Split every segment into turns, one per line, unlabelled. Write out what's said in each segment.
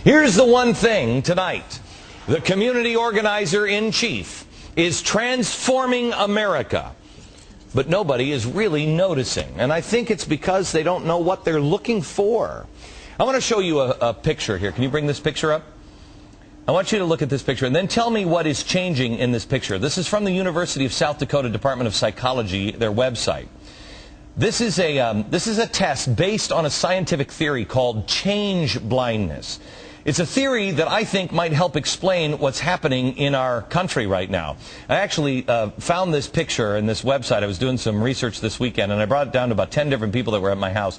Here's the one thing tonight. The community organizer-in-chief is transforming America. But nobody is really noticing. And I think it's because they don't know what they're looking for. I want to show you a picture here. Can you bring this picture up? I want you to look at this picture and then tell me what is changing in this picture. This is from the University of South Dakota Department of Psychology, their website. This is a test based on a scientific theory called change blindness. It's a theory that I think might help explain what's happening in our country right now. I actually found this picture in this website. I was doing some research this weekend, and I brought it down to about 10 different people that were at my house.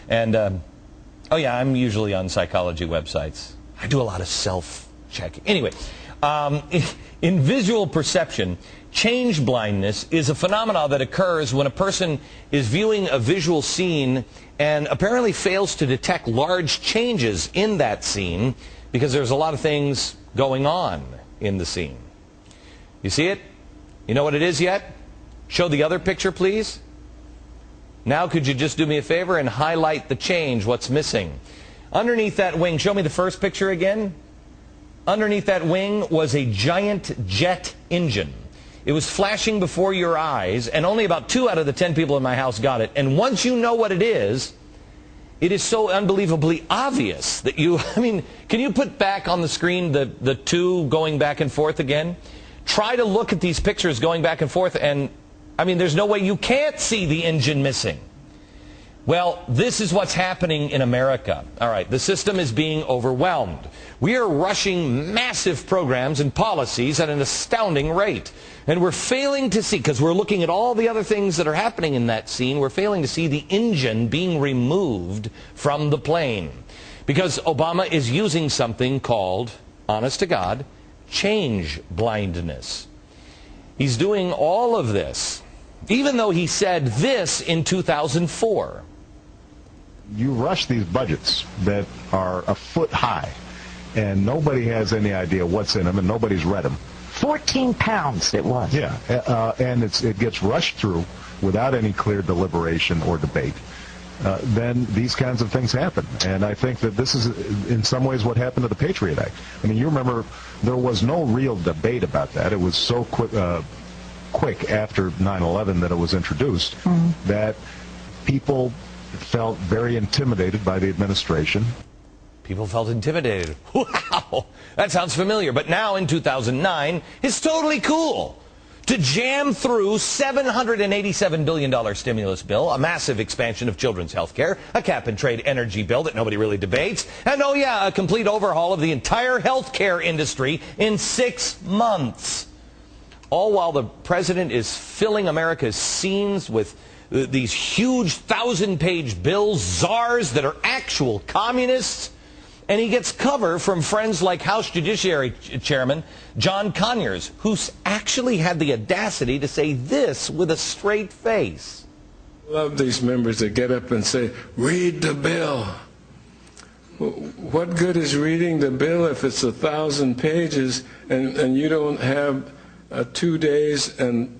And, oh yeah, I'm usually on psychology websites. I do a lot of self-checking. Anyway, in visual perception, change blindness is a phenomenon that occurs when a person is viewing a visual scene and apparently fails to detect large changes in that scene because there's a lot of things going on in the scene. You see it? You know what it is yet? Show the other picture, please. Now could you just do me a favor and highlight the change, what's missing? Underneath that wing, show me the first picture again. Underneath that wing was a giant jet engine. It was flashing before your eyes, and only about 2 out of the 10 people in my house got it. And once you know what it is so unbelievably obvious that you, can you put back on the screen the 2 going back and forth again? Try to look at these pictures going back and forth, and, there's no way you can't see the engine missing. Well, this is what's happening in America. All right, the system is being overwhelmed. We are rushing massive programs and policies at an astounding rate. And we're failing to see, because we're looking at all the other things that are happening in that scene, we're failing to see the engine being removed from the plane. Because Obama is using something called, honest to God, change blindness. He's doing all of this, even though he said this in 2004.
You rush these budgets that are a foot high, and nobody has any idea what's in them, and nobody's read them.
14 pounds it was.
Yeah, and it gets rushed through without any clear deliberation or debate. Then these kinds of things happen. And I think that this is, in some ways, what happened to the Patriot Act. You remember, there was no real debate about that. It was so quick after 9/11 that it was introduced that people felt very intimidated by the administration.
People felt intimidated. Wow, that sounds familiar. But now in 2009, it's totally cool to jam through $787 billion stimulus bill, a massive expansion of children's health care, a cap-and-trade energy bill that nobody really debates, and oh yeah, a complete overhaul of the entire health care industry in 6 months. All while the president is filling America's scenes with these huge 1,000-page bills, czars that are actual communists, and he gets cover from friends like House Judiciary Chairman John Conyers, who's actually had the audacity to say this with a straight face.
I love these members that get up and say, read the bill. What good is reading the bill if it's 1,000 pages and you don't have 2 days and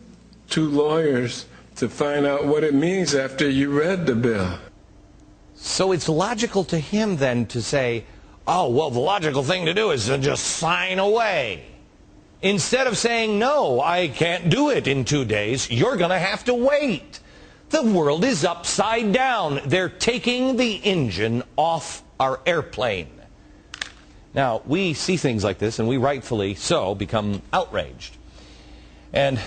2 lawyers to find out what it means after you read the bill?
So it's logical to him then to say, oh, well, the logical thing to do is to just sign away. Instead of saying, no, I can't do it in 2 days, you're going to have to wait. The world is upside down. They're taking the engine off our airplane. Now, we see things like this, and we rightfully so become outraged. And,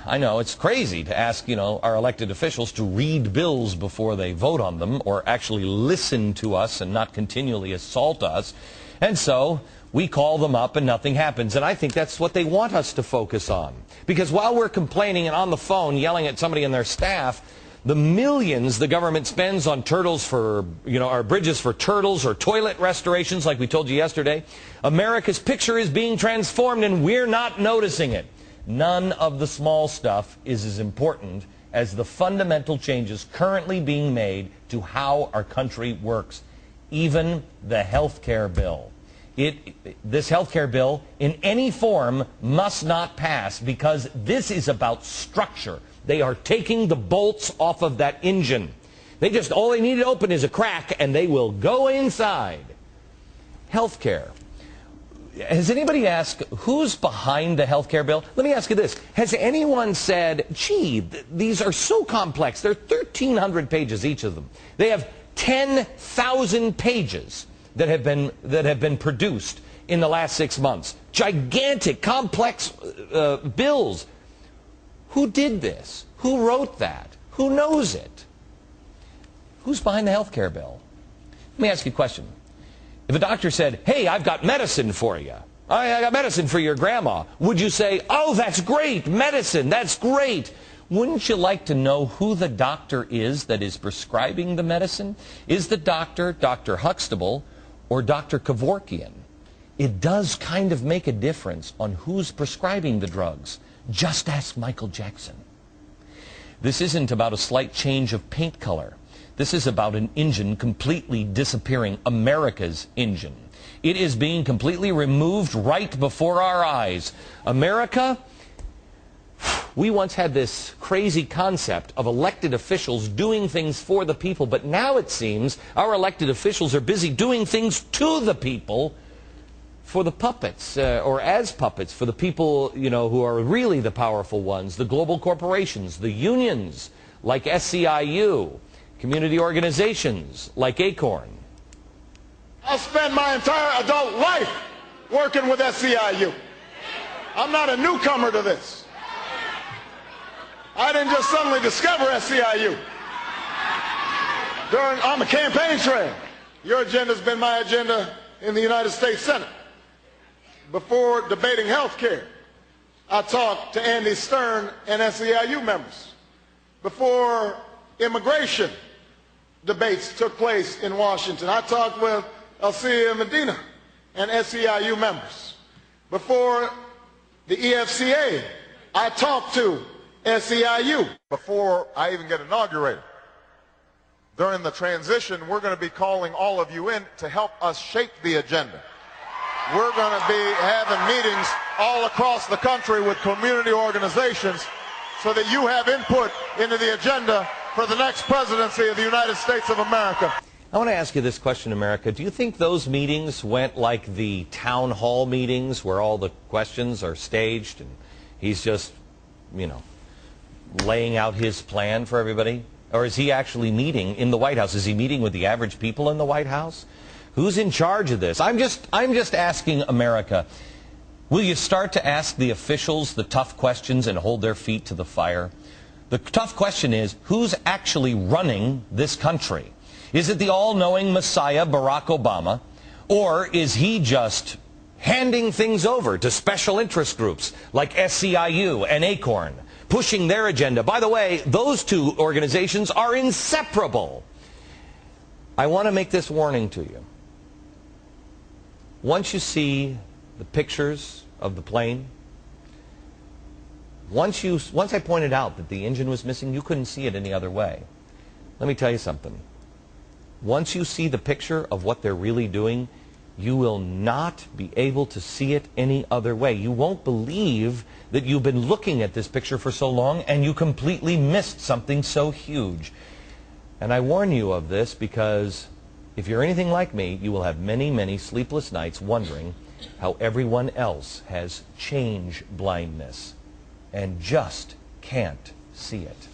I know it's crazy to ask, our elected officials to read bills before they vote on them or actually listen to us and not continually assault us. And so we call them up and nothing happens. And I think that's what they want us to focus on. Because while we're complaining and on the phone yelling at somebody in their staff, the millions the government spends on turtles for, our bridges for turtles or toilet restorations like we told you yesterday, America's picture is being transformed and we're not noticing it. None of the small stuff is as important as the fundamental changes currently being made to how our country works. Even the health care bill. This health care bill, in any form, must not pass because this is about structure. They are taking the bolts off of that engine. All they need to open is a crack and they will go inside. health care. Has anybody asked who's behind the health care bill? Let me ask you this. Has anyone said, gee, these are so complex. They're 1,300 pages, each of them. They have 10,000 pages that have been produced in the last 6 months. Gigantic, complex bills. Who did this? Who wrote that? Who knows it? Who's behind the health care bill? Let me ask you a question. If a doctor said, hey, I've got medicine for you. I got medicine for your grandma. Would you say, oh, that's great, medicine, that's great. Wouldn't you like to know who the doctor is that is prescribing the medicine? Is the doctor Dr. Huxtable or Dr. Kevorkian? It does kind of make a difference on who's prescribing the drugs. Just ask Michael Jackson. This isn't about a slight change of paint color. This is about an engine completely disappearing, America's engine. It is being completely removed right before our eyes. America, we once had this crazy concept of elected officials doing things for the people, but now it seems our elected officials are busy doing things to the people for the puppets, or as puppets, for the people, you know, who are really the powerful ones, the global corporations, the unions like SEIU, community organizations like Acorn.
I spent my entire adult life working with SEIU. I'm not a newcomer to this. I didn't just suddenly discover SEIU. On the campaign trail, your agenda's been my agenda in the United States Senate. Before debating health care, I talked to Andy Stern and SEIU members. Before immigration debates took place in Washington, I talked with Alcia Medina and SEIU members. Before the EFCA, I talked to SEIU. Before I even get inaugurated, during the transition, we're going to be calling all of you in to help us shape the agenda. We're going to be having meetings all across the country with community organizations so that you have input into the agenda for the next presidency of the United States of America.
I want to ask you this question, America. Do you think those meetings went like the town hall meetings where all the questions are staged and he's just, you know, laying out his plan for everybody? Or is he actually meeting in the White House? Is he meeting with the average people in the White House? Who's in charge of this? I'm just asking America, will you start to ask the officials the tough questions and hold their feet to the fire? The tough question is, who's actually running this country? Is it the all-knowing Messiah, Barack Obama, or is he just handing things over to special interest groups like SEIU and Acorn, pushing their agenda? By the way, those two organizations are inseparable. I want to make this warning to you. Once you see the pictures of the plane, once I pointed out that the engine was missing, you couldn't see it any other way. Let me tell you something. Once you see the picture of what they're really doing, you will not be able to see it any other way. You won't believe that you've been looking at this picture for so long and you completely missed something so huge. And I warn you of this because if you're anything like me, you will have many, many sleepless nights wondering how everyone else has change blindness and just can't see it.